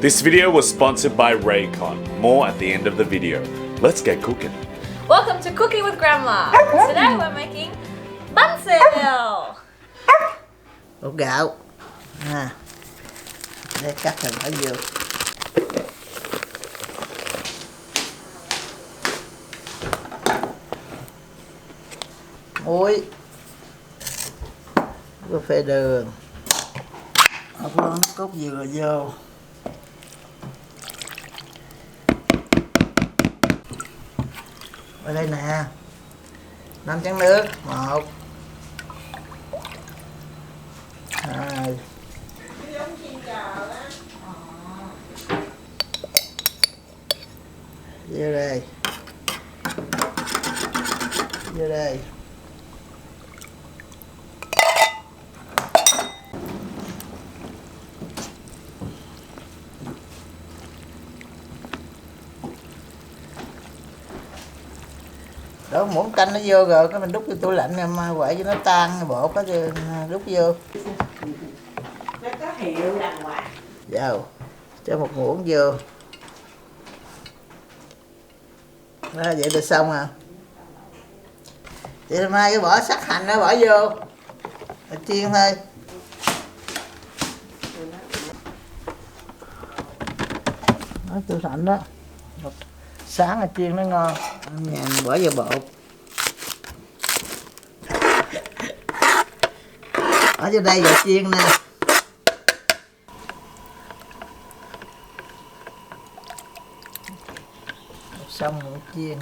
This video was sponsored by Raycon. More at the end of the video. Let's get cooking. Welcome to Cooking with Grandma. Today we're making bánh xèo. Ổ gạo. Để cắt thành quả dừa. Muối. Cà phê đường. Một lon nước cốt dừa vô. Ở đây nè. 5 chén nước. 1 2 vô đây. Vô đây. Đó, muỗng canh nó vô rồi, cái mình đút vô tủ lạnh em quậy cho nó tan bột đó, đút vô. Nó có hiệu đàng hoàng. Vào, cho một muỗng vô. Đó, vậy là xong à. Vậy mai cái bỏ sắc hành nó bỏ vô. Rồi chiên thôi. Đó, tủ lạnh đó. Sáng là chiên nó ngon. Nhà mình bỏ vô bột. Bỏ vô đây rồi chiên nè. Xong rồi chiên.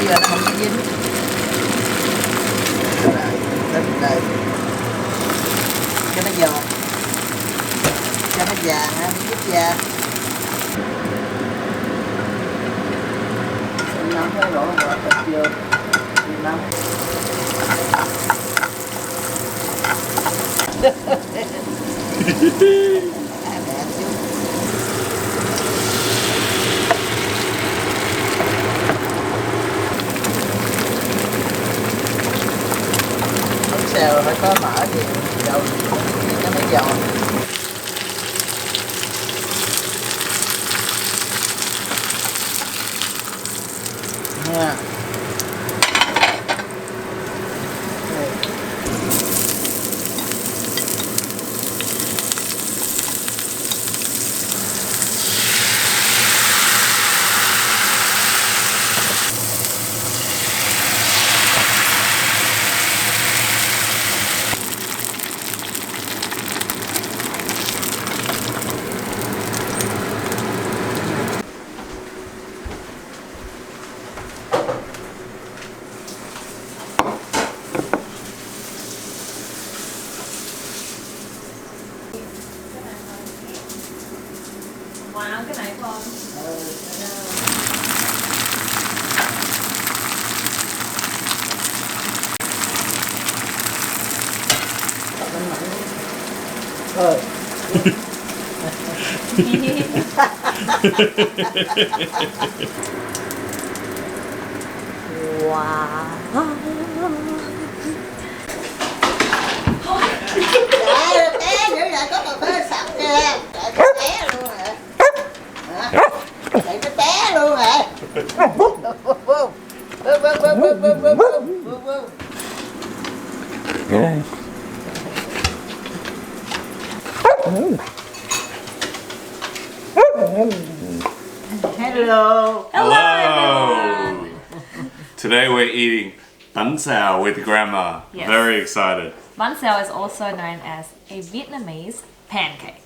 Giờ nó không có dính. Đây, đây. Cho nó giòn. Cho nó vàng ha, nó giúp da. Nóng cái bỏ thịt vô. Nóng. Xèo phải có mỡ gì đâu nó mới giòn. Nha. Wow, cái này thôi. Rồi. Wow. Dạ, té dữ vậy, có cà phê sẵn kìa. Để nó té luôn hả? Để nó té luôn hả? Hello. Hello everyone. Today we're eating bánh xèo with Grandma. Yes. Very excited. Bánh xèo is also known as a Vietnamese pancake.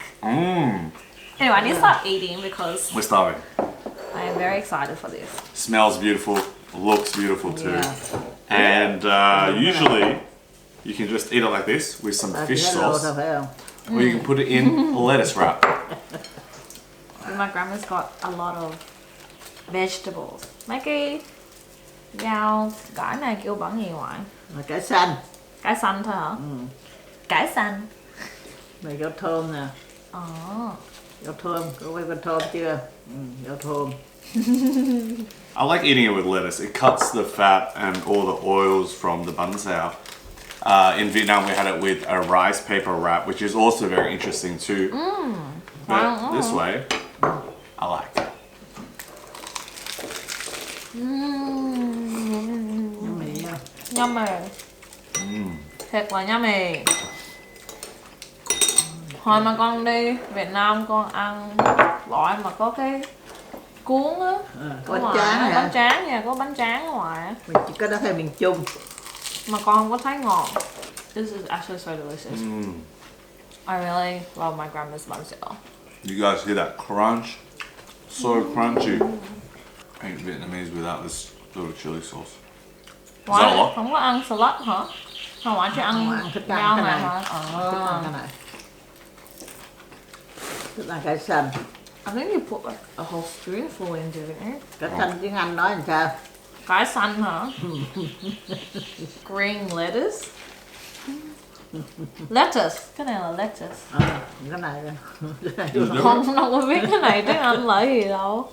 Anyway, I need to start eating because We're starving. I am very excited for this. Smells beautiful, looks beautiful too. Yeah. And usually you can just eat it like this with some fish sauce, Thôi phải không? or you can put it in lettuce wrap. My grandma's got a lot of vegetables. Mấy cái rau cải này kêu bằng gì ngoại? Mà cải xanh. Cải xanh thôi hả? Cải xanh. Này rau thơm nè. Rau thơm, có quay con thơm chưa? Rau thơm. I like eating it with lettuce. It cuts the fat and all the oils from the bánh xèo. In Vietnam, we had it with a rice paper wrap, which is also very interesting too. But this way, I like it. Yummy nha. Yummy. Thiệt là yummy. Hồi mà con đi Việt Nam con ăn loại mà có cái cuốn á. Bánh tráng hả? Bánh tráng nha, có bánh tráng ở ngoài á. Mình chỉ có đó theo miền Trung. Mà con không có thấy ngọt. This is actually so delicious. I really love my grandma's bánh xèo. You guys hear that crunch? So crunchy. Ain't Vietnamese without this little chili sauce. Is that a lot? Không có ăn salad hả? Không, anh chỉ ăn Thích rau ăn cái này này. hả? Thích ăn cái này. Thích ăn cải xanh. I think you put like a whole spoonful into it. Cải xanh tiếng Anh nói làm sao? Cải xanh hả? Green lettuce. Lettuce, cái này là lettuce. Cái này Không đâu có biết cái này tiếng Anh là gì đâu.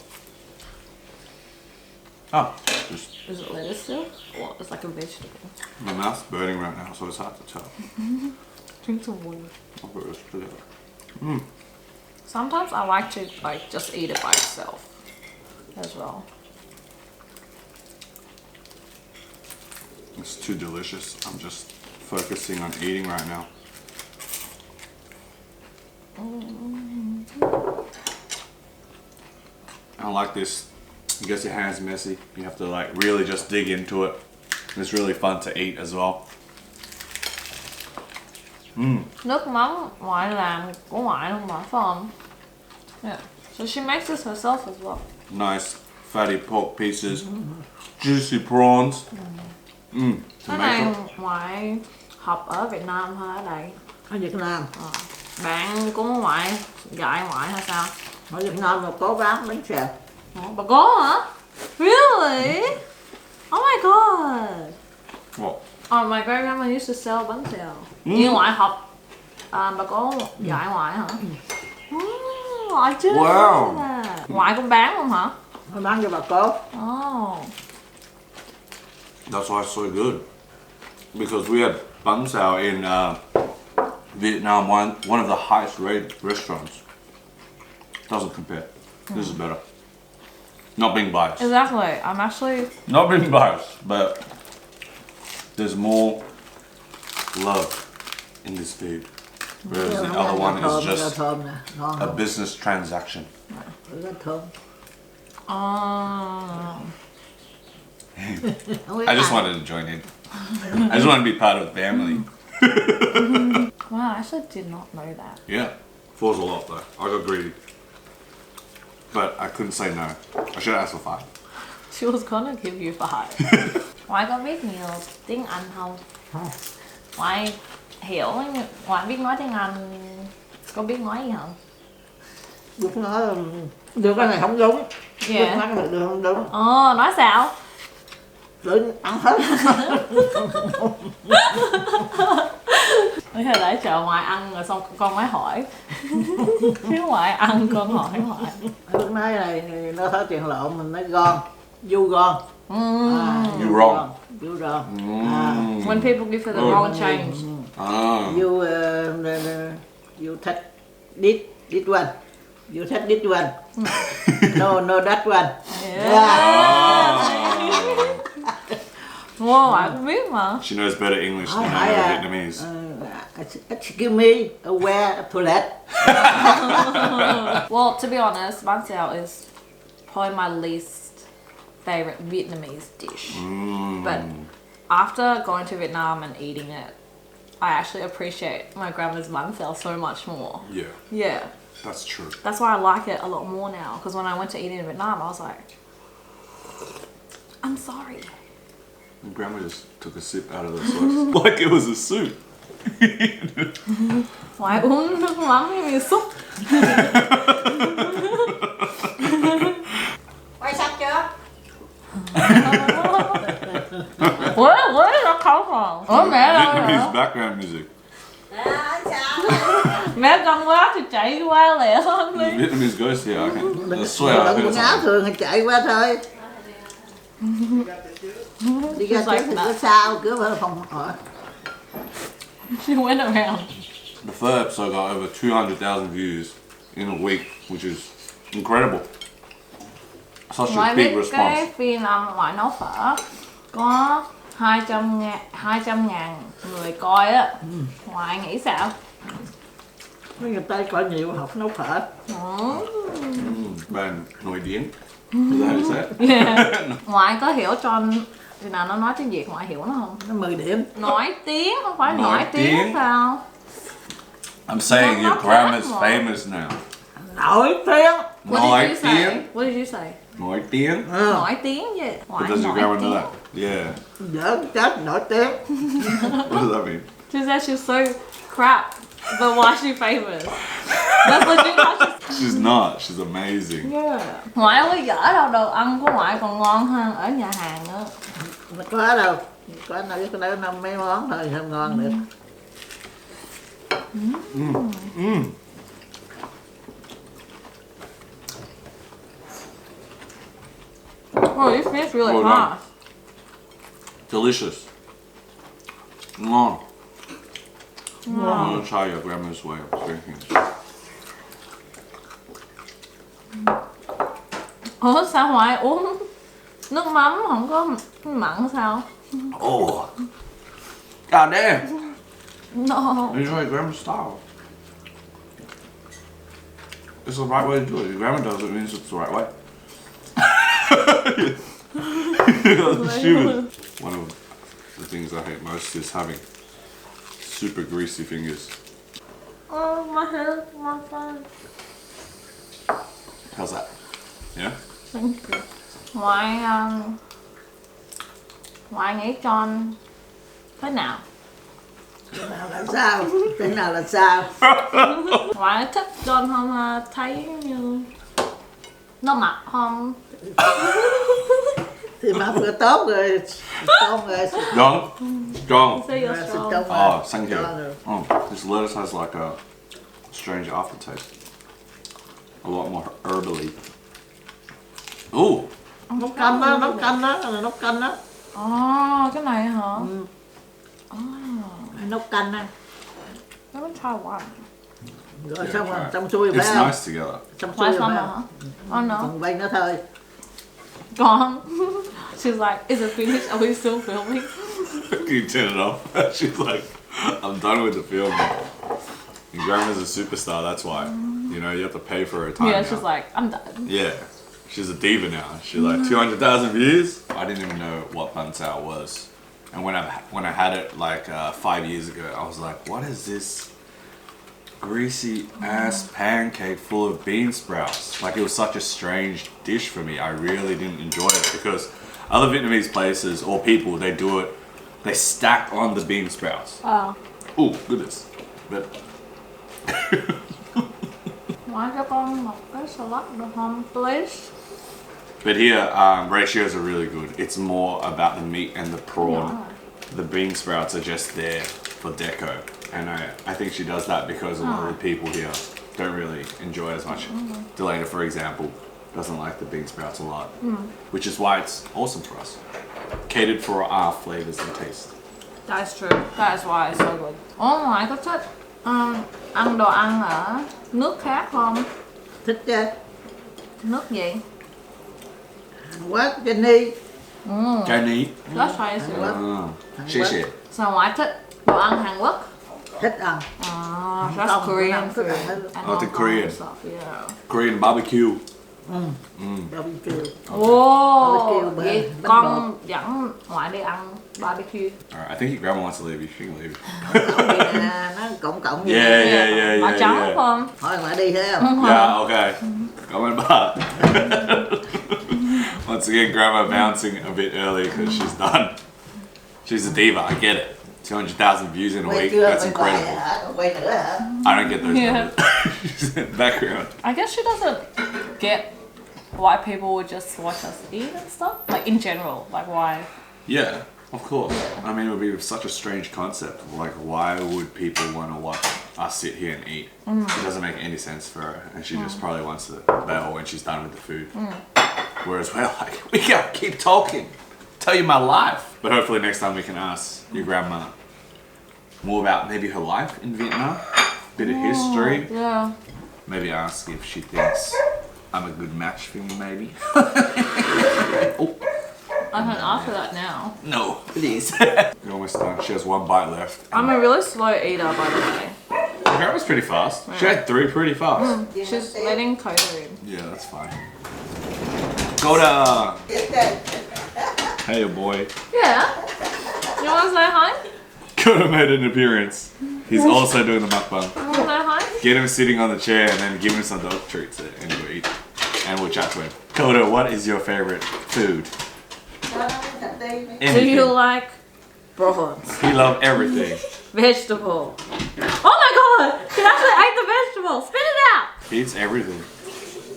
Oh, just Is it lettuce still? Well, it's like a vegetable. my mouth's burning right now, so it's hard to tell. Drink some water. I'll put this together. Sometimes I like to like just eat it by itself as well. It's too delicious. I'm just focusing on eating right now. I don't like this. It gets your hands messy. You have to like really just dig into it. It's really fun to eat as well. Nước mắm ngoại làm của ngoại luôn mà, phải không? Yeah. So she makes this herself as well. Nice fatty pork pieces, juicy prawns. Cái này Tomato. ngoại học ở Việt Nam hay ở đây? ở Việt Nam. Bạn của ngoại dạy ngoại hay sao? Ở Việt Nam là có bán bánh xèo. Bà có hả? Really? Oh my god. What? Oh, my great grandma used to sell bánh xèo. Như ngoại học, bà có dạy ngoại hả? Ngoại chưa Wow. Ngoại cũng bán luôn hả? Nó bán cho bà cô. Oh. That's why it's so good. Because we had bánh xèo in Vietnam, one of the highest rated restaurants. Doesn't compare. This is better. Not being biased. Exactly. I'm actually... Not being biased, but there's more love in this food. Whereas the other one is Rau just thơm nè, ngon a không? business transaction. Rau thơm. I just wanted to join in. I just want to be part of the family. Wow, I actually did not know that. Yeah, four's a lot though. I got greedy. But I couldn't say no. I should have asked for 5. She was gonna give you 5. Ngoại có biết nhiều tiếng Anh không? Ngoại hiểu, ngoại biết nói tiếng Anh, có biết nói gì không? Biết nói được cái này không đúng. Biết Yeah. nói cái này được không đúng. Nói sao? Được ăn hết. Bây giờ để chờ ngoại ăn rồi xong con mới hỏi. Nếu ngoại ăn con hỏi ngoại. Biết nói này nó thấy tiền lộn mình nói gon. Du gon. You wrong. You wrong. When people give you the wrong change. Ah. You take this one. You take this one. No, that one. Wow, ngoại cũng biết mà. She knows better English than I know Vietnamese. Excuse me, where a toilet? Well, to be honest, bánh xèo is probably my least favorite Vietnamese dish. But after going to Vietnam and eating it, I actually appreciate my grandma's bánh xèo so much more. Yeah. Yeah. That's true. That's why I like it a lot more now. Because when I went to eat in Vietnam, I was like, I'm sorry. And Grandma just took a sip out of the sauce like it was a soup. Ngoại uống nước mắm như súp. Quay xong chưa? Quế nó khóc rồi. Ủa mẹ đâu rồi? Vietnamese background music. Anh sao? Mẹ căng quá thì chạy qua lẹ hơn đi. Vietnamese ghost, yeah, I can. I Đừng swear, I think quần it's áo on. thường thì chạy qua thôi. Đi ra trước thì có sao, cứ vào phòng họ. She went around. The third episode got over 200,000 views in a week, which is incredible. Such a Ngoại big biết response. cái phiên ngoại nấu phở có 200.000 người coi á. Ngoại nghĩ sao? Mấy người Tây coi nhiều học nấu phở. Bạn nổi tiếng. Is that how you say it? Yeah. Ngoại có hiểu cho khi nào nó nói tiếng Việt ngoại hiểu nó không? Nó 10 điểm. Nổi tiếng không phải Nổi nổi tiếng tiếng. sao? I'm saying your Not grammar's that famous now. Nổi tiếng. What did Nổi you say? tiếng. What did you say? Nổi tiếng. Nổi tiếng gì? But Ngoại does your nổi grammar know tiếng. that? Yeah. Giỡn chết nổi tiếng. What does that mean? She said she's so crap, but why is she famous? That's legit how she She's not. She's amazing. Yeah. Ngoại không có dở đâu, đồ ăn của ngoại còn ngon hơn ở nhà hàng nữa. Mà có đâu. Có nào cái nào năm mấy món thôi không ngon được. Oh, this fish really Well hot. done. Delicious. Ngon. I'm gonna try your grandma's way of drinking. Ủa sao ngoại uống nước mắm không có mặn sao? Oh. God damn. No. Enjoy grandma's style. It's the right way to do it. If grandma does it, it means it's the right way. Stupid. One of the things I hate most is having super greasy fingers. Oh, my head, my face. How's that? Yeah? Thank you. Ngoại nghĩ John thế nào? Thế nào là sao? Thế nào là sao? Ngoại thích John không? Thấy như nó mập không? Thì mà vừa tốt rồi. Tốt rồi. John? John? Say you're Rồi, strong. xịt trong Oh, thank you. Cho rồi. Oh, this lettuce has like a strange aftertaste. A lot more herbally. Ooh, Nấu canh đó, nấu canh đó, là nấu canh đó. Cái này hả? Nấu canh đó. Let me try one. Rồi Yeah, xong try rồi, it. xong xuôi phải it's không? nice together. Xong Ngoại xuôi xong phải rồi không? hả? Oh no. Còn quay nữa thôi. Gone. She's like, is it finished? Are we still filming? You turn it off. She's like, I'm done with the film. And grandma's a superstar, that's why. You know, you have to pay for her time. Yeah, now. she's like, I'm done. Yeah, she's a diva now. She's like 200,000 views. I didn't even know what bánh xào was, and when I had it like 5 years ago, I was like, what is this greasy ass pancake full of bean sprouts? Like it was such a strange dish for me. I really didn't enjoy it because other Vietnamese places or people they do it, they stack on the bean sprouts. Oh. Oh goodness, but. Ngoại cho con một cái salad được không, please? But here, ratios are really good. It's more about the meat and the prawn. The bean sprouts are just there for deco. And I think she does that because a lot of the people here don't really enjoy as much. Delana, for example, doesn't like the bean sprouts a lot. Which is why it's awesome for us. Catered for our flavors and taste. That's true. That's why it's so good. Ủa, ngoại có thích ăn đồ ăn ở nước khác không? Thích chứ. Nước gì? Hàn Quốc, Jenny. Chinese. That's why it's good. Shit, shit. Sao ngoại thích đồ ăn Hàn Quốc? Thích ăn. That's Không, Korean không, food. thích ăn. And Oh, the Hong Kong Korean. stuff, yeah. Korean barbecue. Barbecue. Ồ, Barbecue, vậy bánh con dẫn ngoại đi ăn barbecue. Alright, I think your grandma wants to leave you. She can leave. Cộng gì nè, nó cộng gì Yeah, nè. yeah, Màu yeah, trắng yeah. không? Thôi mà đi thấy không? Yeah, okay. Come on, bye. Once again, grandma bouncing a bit early because she's done. She's a diva, I get it. 200,000 views in a Quay week, chưa? that's Quay quay incredible. hả? Còn quay nữa hả? I don't get those Yeah. numbers. Background. I guess she doesn't get why people would just watch us eat and stuff. Like in general, like why? Yeah, of course. I mean, it would be such a strange concept. Like, why would people want to watch us sit here and eat? It doesn't make any sense for her, and she just probably wants to bail when she's done with the food. Whereas we're like, we gotta keep talking, tell you my life. But hopefully next time we can ask your grandma more about maybe her life in Vietnam, bit of history. Yeah. Maybe ask if she thinks I'm a good match for you, maybe. Oh. I can ask her that now. No, please. You're almost done. She has one bite left. I'm a really slow eater, by the way. Your grandma's pretty fast. She had 3 pretty fast. She's letting Coda in. Yeah, that's fine. Coda! Tiếp đây. Hey, boy. Yeah. You want to say hi? Coda made an appearance. He's also doing the mukbang. You want to say hi? Get him sitting on the chair and then give him some dog treats and he'll eat. And we'll chat to him. Coda, what is your favorite food? Đó, thật đi. Do Anything. you like prawns? He loves everything. Vegetable. Oh my god! She actually ate the vegetable! Spit it out! He eats everything.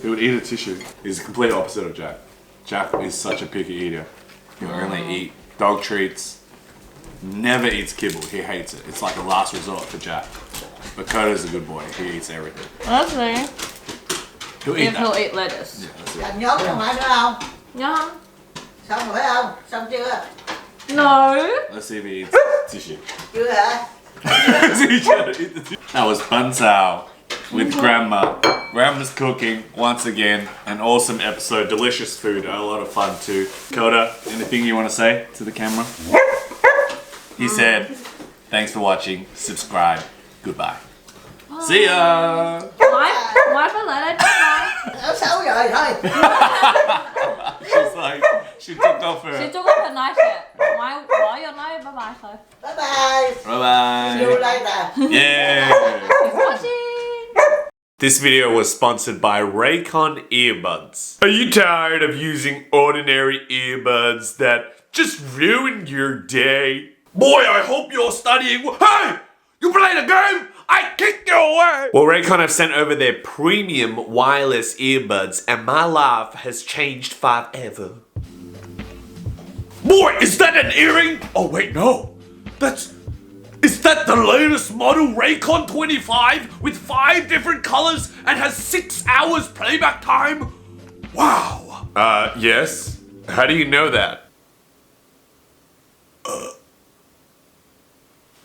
He would eat a tissue. He's the complete opposite of Jack. Jack is such a picky eater. He'll only eat dog treats. Never eats kibble. He hates it. It's like a last resort for Jack. But Coda's a good boy. He eats everything. Let's see. He'll eat If that. he'll eat lettuce. Yeah, that's it. Làm nhốt không phải nữa không? Yeah. Xong rồi phải không? Xong chưa? No. Let's see if he eats tissue. Chưa hả? That was Bánh with Grandma. Grandma's cooking once again. An awesome episode. Delicious food. A lot of fun too. Coda, anything you want to say to the camera? He said, thanks for watching. Subscribe. Goodbye. See ya. Why for lettuce? Bye. Nó xấu rồi thôi. She's like, she took off She her. took off her nice shirt. Why vô nói bye bye thôi. Bye bye. Bye See you bye. later. Yeah. Thanks for watching. This video was sponsored by Raycon earbuds. Are you tired of using ordinary earbuds that just ruin your day? Boy, I hope you're studying. Hey! You played a game? I kicked you away! Well, Raycon have sent over their premium wireless earbuds and my life has changed forever. Boy, is that an earring? Oh wait, no. Is that the latest model Raycon 25 with 5 different colors and has 6 hours playback time? Wow. Yes. How do you know that?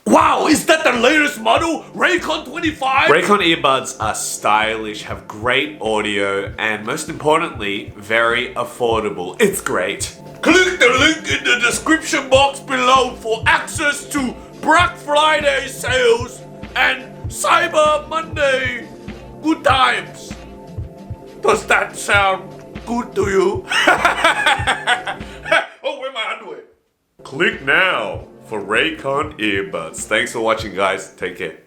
Wow, is that the latest model? Raycon 25? Raycon earbuds are stylish, have great audio, and most importantly, very affordable. It's great. Click the link in the description box below for access to Black Friday sales and Cyber Monday good times. Does that sound good to you? Oh, where's my underwear? Click now for Raycon earbuds. Thanks for watching, guys. Take care.